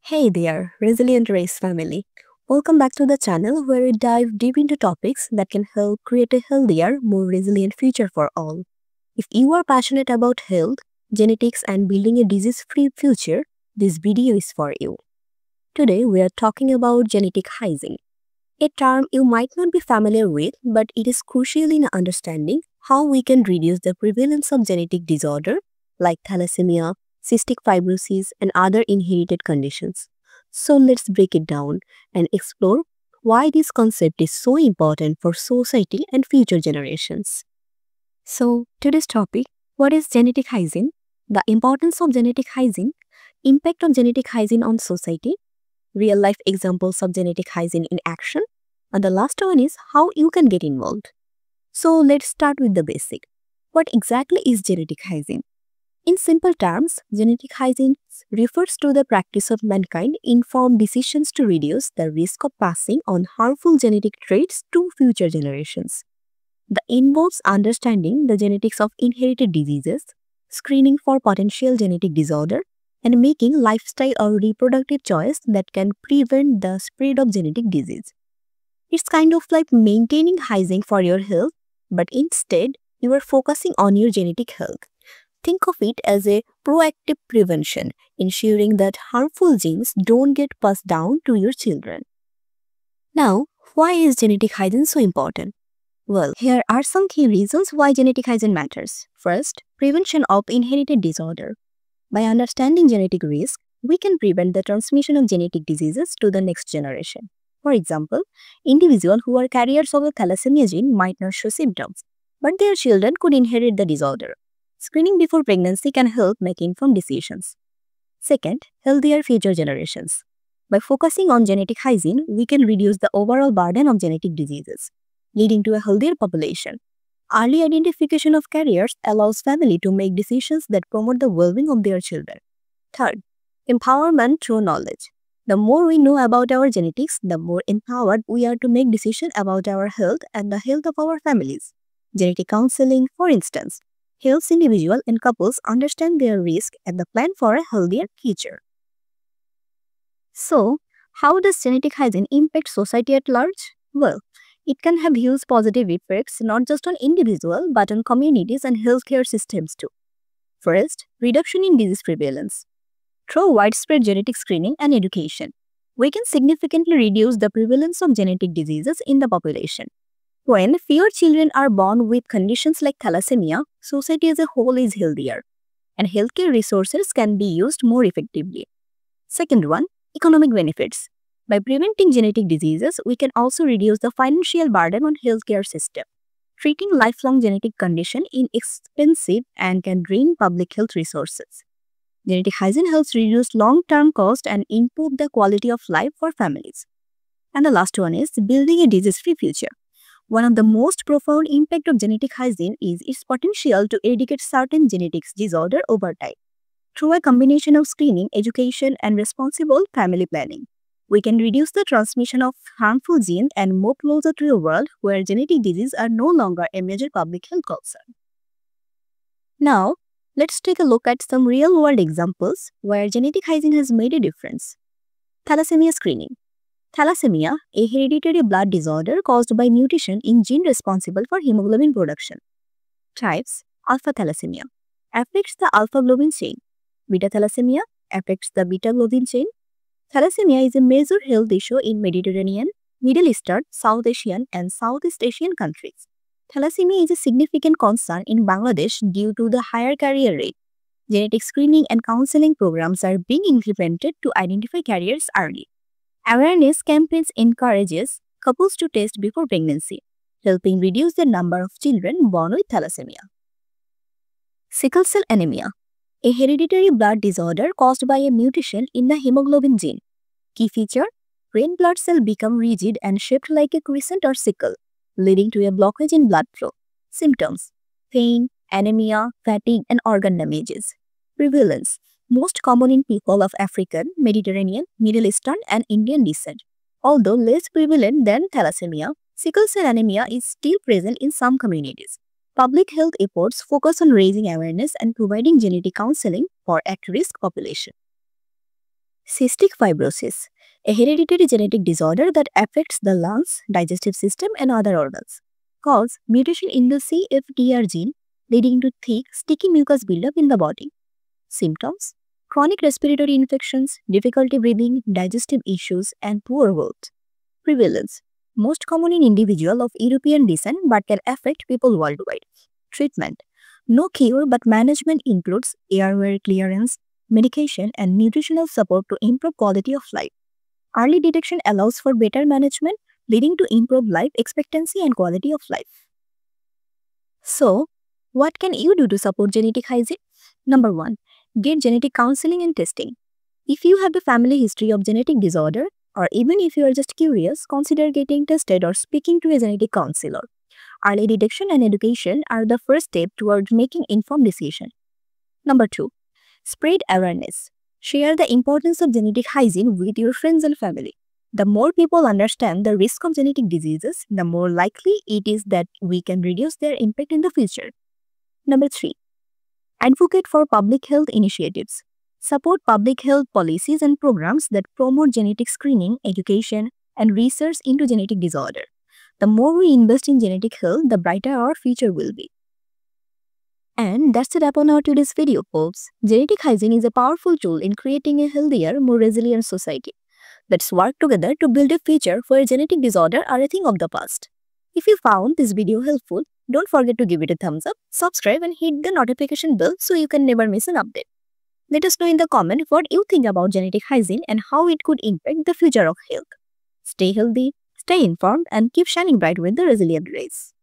Hey there, Resilient Race family. Welcome back to the channel where we dive deep into topics that can help create a healthier, more resilient future for all. If you are passionate about health, genetics, and building a disease free future, this video is for you. Today, we are talking about genetic hygiene, a term you might not be familiar with, but it is crucial in understanding how we can reduce the prevalence of genetic disorder like thalassemia, cystic fibrosis, and other inherited conditions. So let's break it down and explore why this concept is so important for society and future generations. So, today's topic, what is genetic hygiene? The importance of genetic hygiene, impact of genetic hygiene on society, real life examples of genetic hygiene in action, and the last one is how you can get involved. So let's start with the basic. What exactly is genetic hygiene? In simple terms, genetic hygiene refers to the practice of mankind informed decisions to reduce the risk of passing on harmful genetic traits to future generations. The involves understanding the genetics of inherited diseases, screening for potential genetic disorder, and making lifestyle or reproductive choice that can prevent the spread of genetic disease. It's kind of like maintaining hygiene for your health, but instead, you are focusing on your genetic health. Think of it as a proactive prevention, ensuring that harmful genes don't get passed down to your children. Now, why is genetic hygiene so important? Well, here are some key reasons why genetic hygiene matters. First, prevention of inherited disorder. By understanding genetic risk, we can prevent the transmission of genetic diseases to the next generation. For example, individuals who are carriers of the thalassemia gene might not show symptoms, but their children could inherit the disorder. Screening before pregnancy can help make informed decisions. Second, healthier future generations. By focusing on genetic hygiene, we can reduce the overall burden of genetic diseases, leading to a healthier population. Early identification of carriers allows family to make decisions that promote the well-being of their children. Third, empowerment through knowledge. The more we know about our genetics, the more empowered we are to make decisions about our health and the health of our families. Genetic counseling, for instance, helps individuals and couples understand their risk and the plan for a healthier future. So, how does genetic hygiene impact society at large? Well, it can have huge positive effects not just on individuals but on communities and healthcare systems too. First, reduction in disease prevalence. Through widespread genetic screening and education, we can significantly reduce the prevalence of genetic diseases in the population. When fewer children are born with conditions like thalassemia, society as a whole is healthier, and healthcare resources can be used more effectively. Second one, economic benefits. By preventing genetic diseases, we can also reduce the financial burden on healthcare system. Treating lifelong genetic condition is expensive and can drain public health resources. Genetic hygiene helps reduce long-term cost and improve the quality of life for families. And the last one is building a disease-free future. One of the most profound impact of genetic hygiene is its potential to eradicate certain genetics disorder over time. Through a combination of screening, education, and responsible family planning, we can reduce the transmission of harmful genes and move closer to a world where genetic diseases are no longer a major public health concern. Now, let's take a look at some real-world examples where genetic hygiene has made a difference. Thalassemia screening. Thalassemia, a hereditary blood disorder caused by mutation in gene responsible for hemoglobin production. Types: alpha thalassemia affects the alpha globin chain. Beta thalassemia affects the beta globin chain. Thalassemia is a major health issue in Mediterranean, Middle Eastern, South Asian, and Southeast Asian countries. Thalassemia is a significant concern in Bangladesh due to the higher carrier rate. Genetic screening and counseling programs are being implemented to identify carriers early. Awareness campaigns encourages couples to test before pregnancy, helping reduce the number of children born with thalassemia. Sickle cell anemia, a hereditary blood disorder caused by a mutation in the hemoglobin gene. Key feature: red blood cells become rigid and shaped like a crescent or sickle, leading to a blockage in blood flow. Symptoms: pain, anemia, fatigue, and organ damages. Prevalence: most common in people of African, Mediterranean, Middle Eastern, and Indian descent. Although less prevalent than thalassemia, sickle cell anemia is still present in some communities. Public health efforts focus on raising awareness and providing genetic counseling for at-risk population. Cystic fibrosis, a hereditary genetic disorder that affects the lungs, digestive system, and other organs. Cause mutation in the CFTR gene, leading to thick, sticky mucus buildup in the body. Symptoms: chronic respiratory infections, difficulty breathing, digestive issues, and poor growth. Prevalence: most common in individuals of European descent but can affect people worldwide. Treatment: no cure, but management includes airway clearance, medication, and nutritional support to improve quality of life. Early detection allows for better management, leading to improved life expectancy and quality of life. So, what can you do to support genetic hygiene? Number 1. Get genetic counseling and testing. If you have a family history of genetic disorder, or even if you are just curious, consider getting tested or speaking to a genetic counselor. Early detection and education are the first step towards making informed decisions. Number 2. Spread awareness. Share the importance of genetic hygiene with your friends and family. The more people understand the risk of genetic diseases, the more likely it is that we can reduce their impact in the future. Number 3. Advocate for public health initiatives. Support public health policies and programs that promote genetic screening, education, and research into genetic disorder. The more we invest in genetic health, the brighter our future will be. And that's a wrap on our today's video, folks. Genetic hygiene is a powerful tool in creating a healthier, more resilient society. Let's work together to build a future where genetic disorder are a thing of the past. If you found this video helpful, don't forget to give it a thumbs up, subscribe, and hit the notification bell so you can never miss an update. Let us know in the comments what you think about genetic hygiene and how it could impact the future of health. Stay healthy, stay informed, and keep shining bright with the resilient rays.